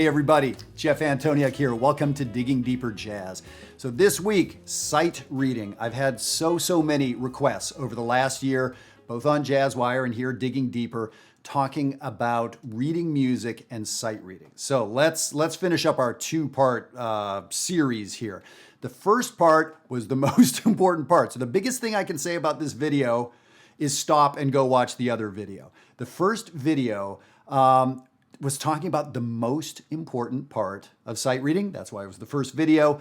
Hey everybody, Jeff Antoniuk here. Welcome to Digging Deeper Jazz. So this week, sight reading. I've had so many requests over the last year, both on JazzWire and here Digging Deeper, talking about reading music and sight reading. So let's finish up our two-part series here. The first part was the most important part. So the biggest thing I can say about this video is stop and go watch the other video. The first video was talking about the most important part of sight reading. That's why it was the first video,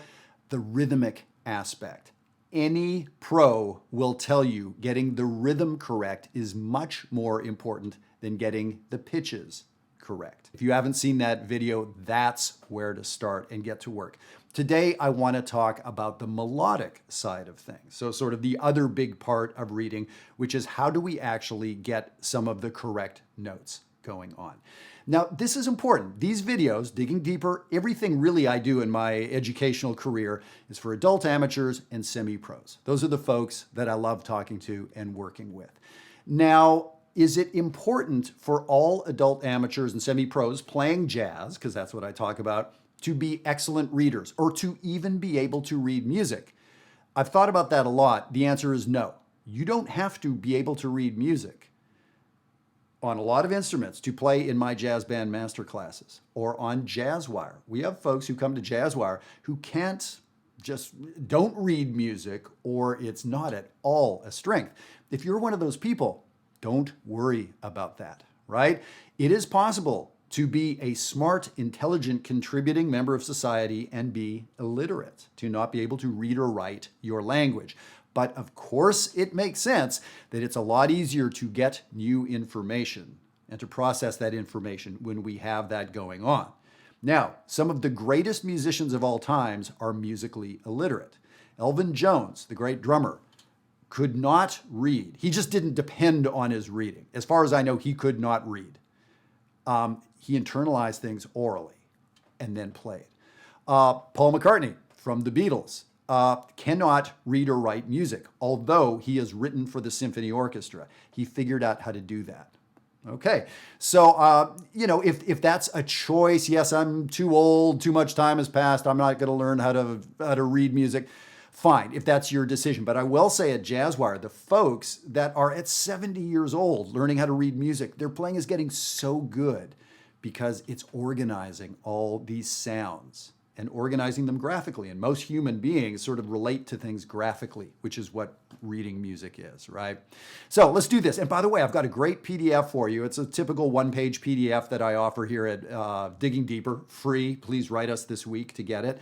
the rhythmic aspect. Any pro will tell you getting the rhythm correct is much more important than getting the pitches correct. If you haven't seen that video, that's where to start and get to work. Today, I want to talk about the melodic side of things. So sort of the other big part of reading, which is how do we actually get some of the correct notes going on. Now, this is important. These videos, Digging Deeper, everything really I do in my educational career is for adult amateurs and semi-pros. Those are the folks that I love talking to and working with. Now, is it important for all adult amateurs and semi-pros playing jazz, because that's what I talk about, to be excellent readers or to even be able to read music? I've thought about that a lot. The answer is no. You don't have to be able to read music on a lot of instruments to play in my jazz band master classes or on JazzWire. We have folks who come to JazzWire who don't read music, or it's not at all a strength. If you're one of those people, don't worry about that, right? It is possible to be a smart, intelligent, contributing member of society and be illiterate, to not be able to read or write your language. But of course, it makes sense that it's a lot easier to get new information and to process that information when we have that going on. Now, some of the greatest musicians of all times are musically illiterate. Elvin Jones, the great drummer, could not read. He just didn't depend on his reading. As far as I know, he could not read. He internalized things orally and then played. Paul McCartney from the Beatles cannot read or write music, although he has written for the symphony orchestra. He figured out how to do that. Okay, so, if that's a choice, yes, I'm too old, too much time has passed, I'm not going to learn how to read music, fine, if that's your decision. But I will say at JazzWire, the folks that are at 70 years old learning how to read music, their playing is getting so good because it's organizing all these sounds and organizing them graphically. And most human beings sort of relate to things graphically, which is what reading music is, right? So let's do this. And by the way, I've got a great PDF for you. It's a typical one-page PDF that I offer here at Digging Deeper, free. Please write us this week to get it.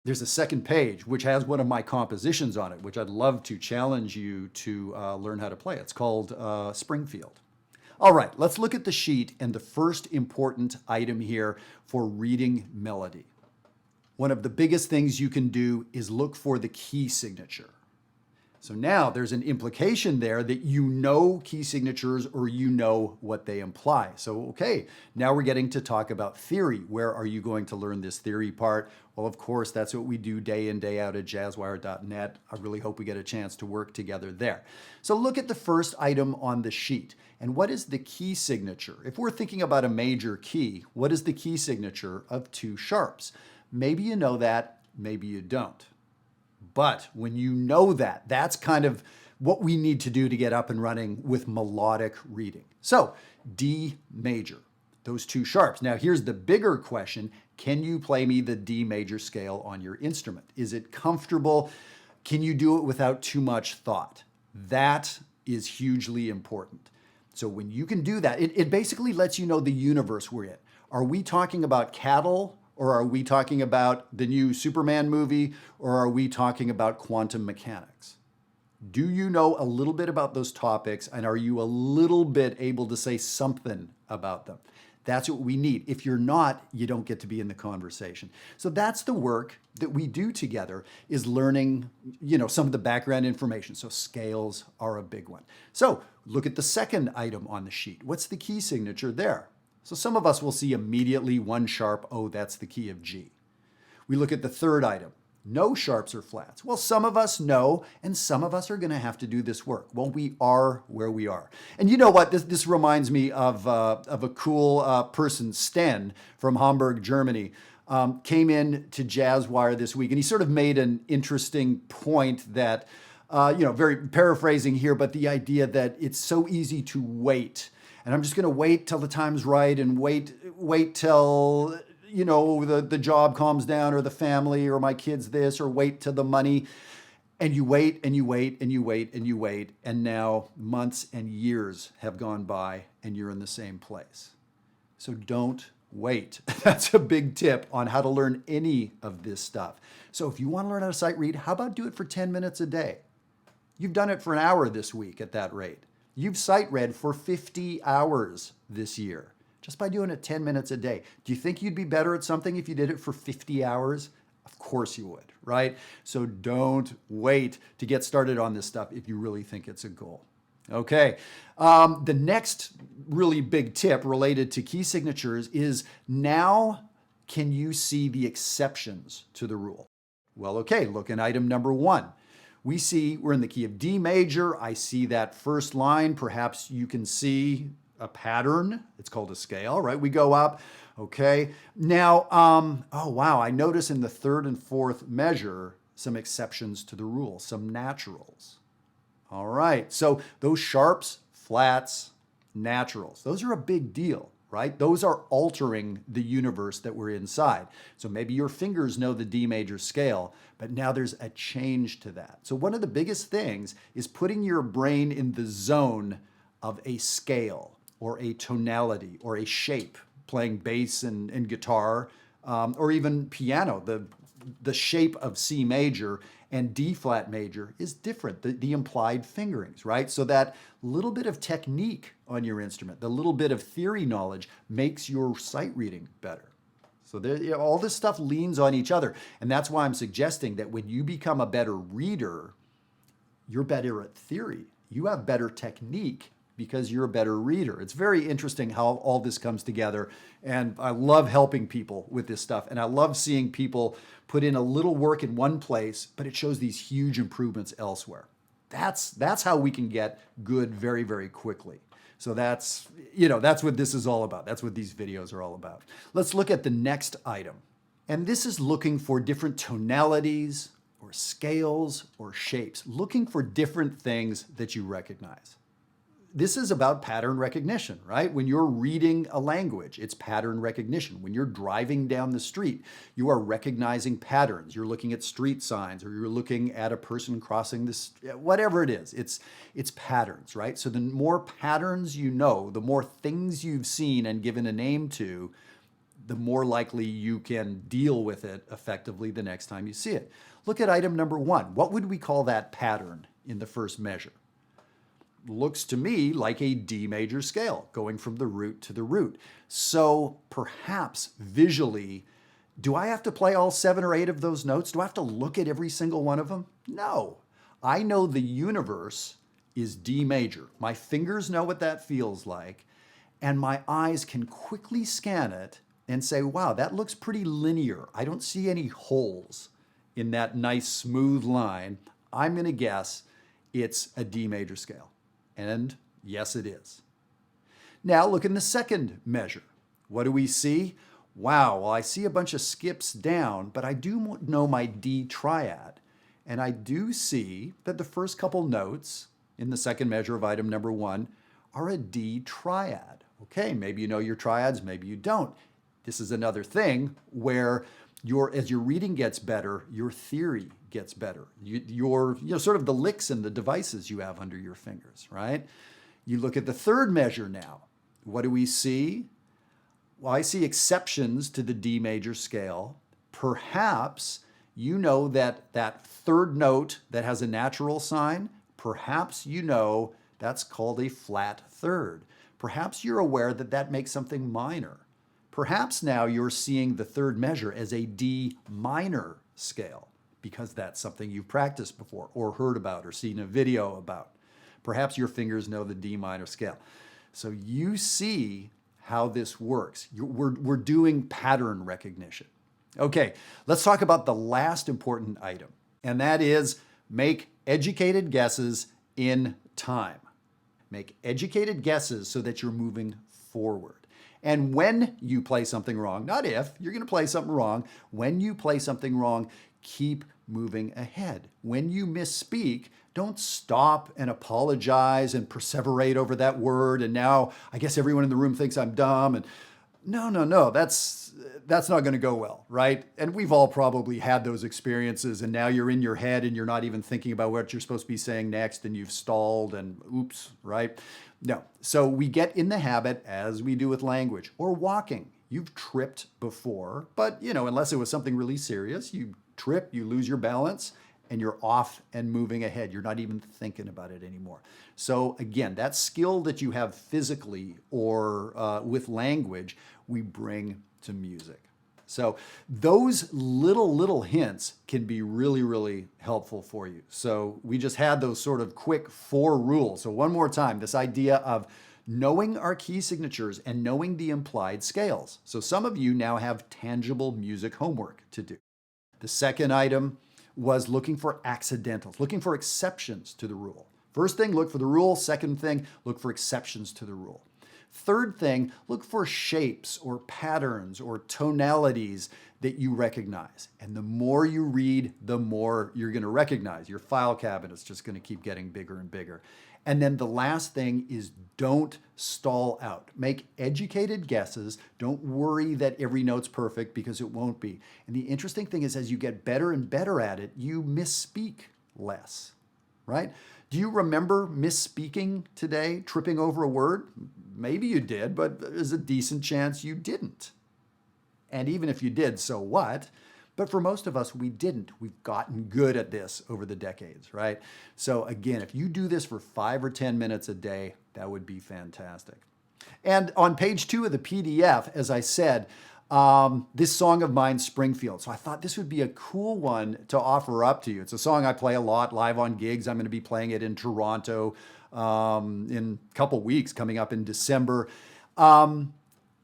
There's a second page, which has one of my compositions on it, which I'd love to challenge you to learn how to play. It's called Springfield. All right, let's look at the sheet and the first important item here for reading melody. One of the biggest things you can do is look for the key signature. So now there's an implication there that you know key signatures or you know what they imply. So, okay, now we're getting to talk about theory. Where are you going to learn this theory part? Well, of course, that's what we do day in, day out at jazzwire.net. I really hope we get a chance to work together there. So look at the first item on the sheet. And what is the key signature? If we're thinking about a major key, what is the key signature of two sharps? Maybe you know that, maybe you don't. But when you know that, that's kind of what we need to do to get up and running with melodic reading. So D major, those two sharps. Now here's the bigger question. Can you play me the D major scale on your instrument? Is it comfortable? Can you do it without too much thought? That is hugely important. So when you can do that, it basically lets you know the universe we're in. Are we talking about cattle? Or are we talking about the new Superman movie? Or are we talking about quantum mechanics? Do you know a little bit about those topics? And are you a little bit able to say something about them? That's what we need. If you're not, you don't get to be in the conversation. So that's the work that we do together, is learning, some of the background information. So scales are a big one. So look at the second item on the sheet. What's the key signature there? So some of us will see immediately one sharp, oh, that's the key of G. We look at the third item. no sharps or flats? Well, some of us know, and some of us are going to have to do this work. Well, we are where we are. And you know what? This reminds me of a cool person, Sten from Hamburg, Germany. Came in to Jazzwire this week, and he sort of made an interesting point that, very paraphrasing here, but the idea that it's so easy to wait. And I'm just going to wait till the time's right and wait till, the job calms down or the family or my kids this, or wait till the money. And you wait and you wait and you wait and you wait. And now months and years have gone by and you're in the same place. So don't wait. That's a big tip on how to learn any of this stuff. So if you want to learn how to sight read, how about do it for 10 minutes a day? You've done it for an hour this week at that rate. You've sight read for 50 hours this year just by doing it 10 minutes a day. Do you think you'd be better at something if you did it for 50 hours? Of course you would, right? So don't wait to get started on this stuff if you really think it's a goal. Okay, the next really big tip related to key signatures is, now can you see the exceptions to the rule? Well, okay, look in item number 1. We see we're in the key of D major. I see that first line. Perhaps you can see a pattern. It's called a scale, right? We go up. Okay. Now, oh wow, I notice in the third and fourth measure some exceptions to the rule, some naturals. All right, so those sharps, flats, naturals, those are a big deal, right? Those are altering the universe that we're inside. So maybe your fingers know the D major scale, but now there's a change to that. So one of the biggest things is putting your brain in the zone of a scale or a tonality or a shape, playing bass and guitar, or even piano. The shape of C major and D flat major is different, the implied fingerings, right? So that little bit of technique on your instrument, the little bit of theory knowledge makes your sight reading better. So all this stuff leans on each other. And that's why I'm suggesting that when you become a better reader, you're better at theory. You have better technique because you're a better reader. It's very interesting how all this comes together. And I love helping people with this stuff. And I love seeing people put in a little work in one place, but it shows these huge improvements elsewhere. That's how we can get good very, very quickly. So that's what this is all about. That's what these videos are all about. Let's look at the next item. And this is looking for different tonalities or scales or shapes, looking for different things that you recognize. This is about pattern recognition, right? When you're reading a language, it's pattern recognition. When you're driving down the street, you are recognizing patterns. You're looking at street signs, or you're looking at a person crossing this, whatever it is, it's patterns, right? So the more patterns you know, the more things you've seen and given a name to, the more likely you can deal with it effectively the next time you see it. Look at item number 1. What would we call that pattern in the first measure? Looks to me like a D major scale, going from the root to the root. So perhaps visually, do I have to play all 7 or 8 of those notes? Do I have to look at every single one of them? No. I know the universe is D major. My fingers know what that feels like, and my eyes can quickly scan it and say, wow, that looks pretty linear. I don't see any holes in that nice smooth line. I'm going to guess it's a D major scale. And yes, it is. Now look in the second measure. What do we see? Wow, well, I see a bunch of skips down, but I do know my D triad. And I do see that the first couple notes in the second measure of item number 1 are a D triad. Okay, maybe you know your triads, maybe you don't. This is another thing where as your reading gets better, your theory gets better. Your sort of the licks and the devices you have under your fingers, right? You look at the third measure now. What do we see? Well, I see exceptions to the D major scale. Perhaps you know that third note that has a natural sign, perhaps you know that's called a flat third. Perhaps you're aware that makes something minor. Perhaps now you're seeing the third measure as a D minor scale because that's something you've practiced before or heard about or seen a video about. Perhaps your fingers know the D minor scale. So you see how this works. We're doing pattern recognition. Okay, let's talk about the last important item, and that is make educated guesses in time. Make educated guesses so that you're moving forward. And when you play something wrong, not if, you're going to play something wrong. When you play something wrong, keep moving ahead. When you misspeak, don't stop and apologize and perseverate over that word. And now I guess everyone in the room thinks I'm dumb. And no, that's not going to go well, right? And we've all probably had those experiences, and now you're in your head and you're not even thinking about what you're supposed to be saying next, and you've stalled and oops, right? No. So we get in the habit, as we do with language or walking. You've tripped before, but unless it was something really serious, you trip, you lose your balance, and you're off and moving ahead. You're not even thinking about it anymore. So again, that skill that you have physically or with language, we bring to music. So those little hints can be really, really helpful for you. So we just had those sort of quick 4 rules. So one more time, this idea of knowing our key signatures and knowing the implied scales. So some of you now have tangible music homework to do. The second item was looking for accidentals, looking for exceptions to the rule. First thing, look for the rule. Second thing, look for exceptions to the rule. Third thing, look for shapes or patterns or tonalities that you recognize. And the more you read, the more you're going to recognize. Your file cabinet's just going to keep getting bigger and bigger. And then the last thing is don't stall out. Make educated guesses. Don't worry that every note's perfect, because it won't be. And the interesting thing is, as you get better and better at it, you misspeak less, right? Do you remember misspeaking today, tripping over a word? Maybe you did, but there's a decent chance you didn't. And even if you did, so what? But for most of us, we didn't. We've gotten good at this over the decades, right? So again, if you do this for 5 or 10 minutes a day, that would be fantastic. And on page 2 of the PDF, as I said, this song of mine, Springfield. So I thought this would be a cool one to offer up to you. It's a song I play a lot live on gigs. I'm going to be playing it in Toronto in a couple weeks, coming up in December.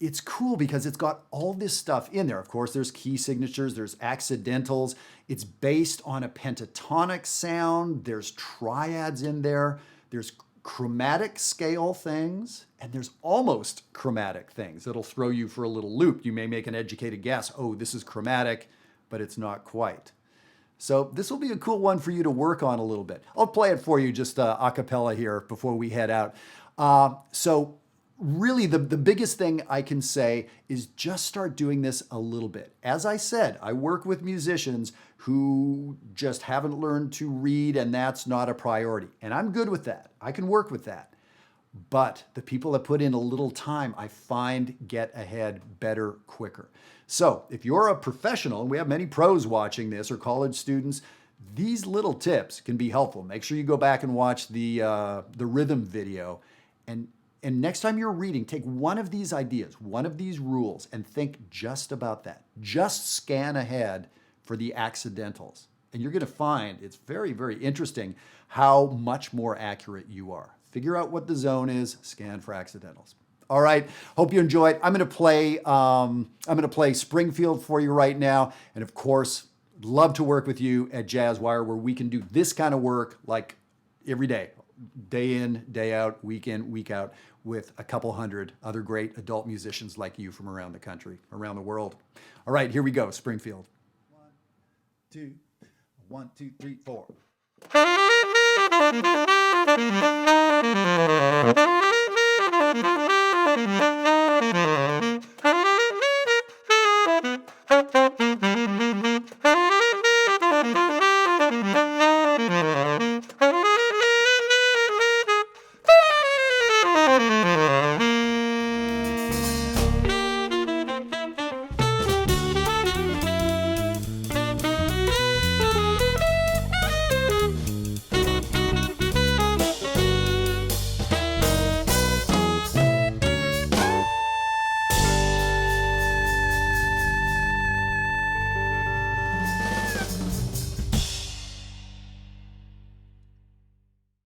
It's cool because it's got all this stuff in there. Of course, there's key signatures, there's accidentals. It's based on a pentatonic sound. There's triads in there. There's chromatic scale things, and there's almost chromatic things that'll throw you for a little loop. You may make an educated guess. Oh, this is chromatic, but it's not quite. So this will be a cool one for you to work on a little bit. I'll play it for you just a cappella here before we head out. So really, the biggest thing I can say is just start doing this a little bit. As I said, I work with musicians who just haven't learned to read, and that's not a priority. And I'm good with that. I can work with that. But the people that put in a little time, I find get ahead better, quicker. So if you're a professional, and we have many pros watching this, or college students, these little tips can be helpful. Make sure you go back and watch the rhythm video. And next time you're reading, take one of these ideas, one of these rules, and think just about that. Just scan ahead for the accidentals. And you're going to find it's very, very interesting how much more accurate you are. Figure out what the zone is, scan for accidentals. All right, hope you enjoyed. I'm going to play Springfield for you right now. And of course, love to work with you at Jazzwire, where we can do this kind of work like every day in, day out, week in, week out, with a couple hundred other great adult musicians like you from around the country, around the world. All right, here we go, Springfield. 1, 2, 3, 4.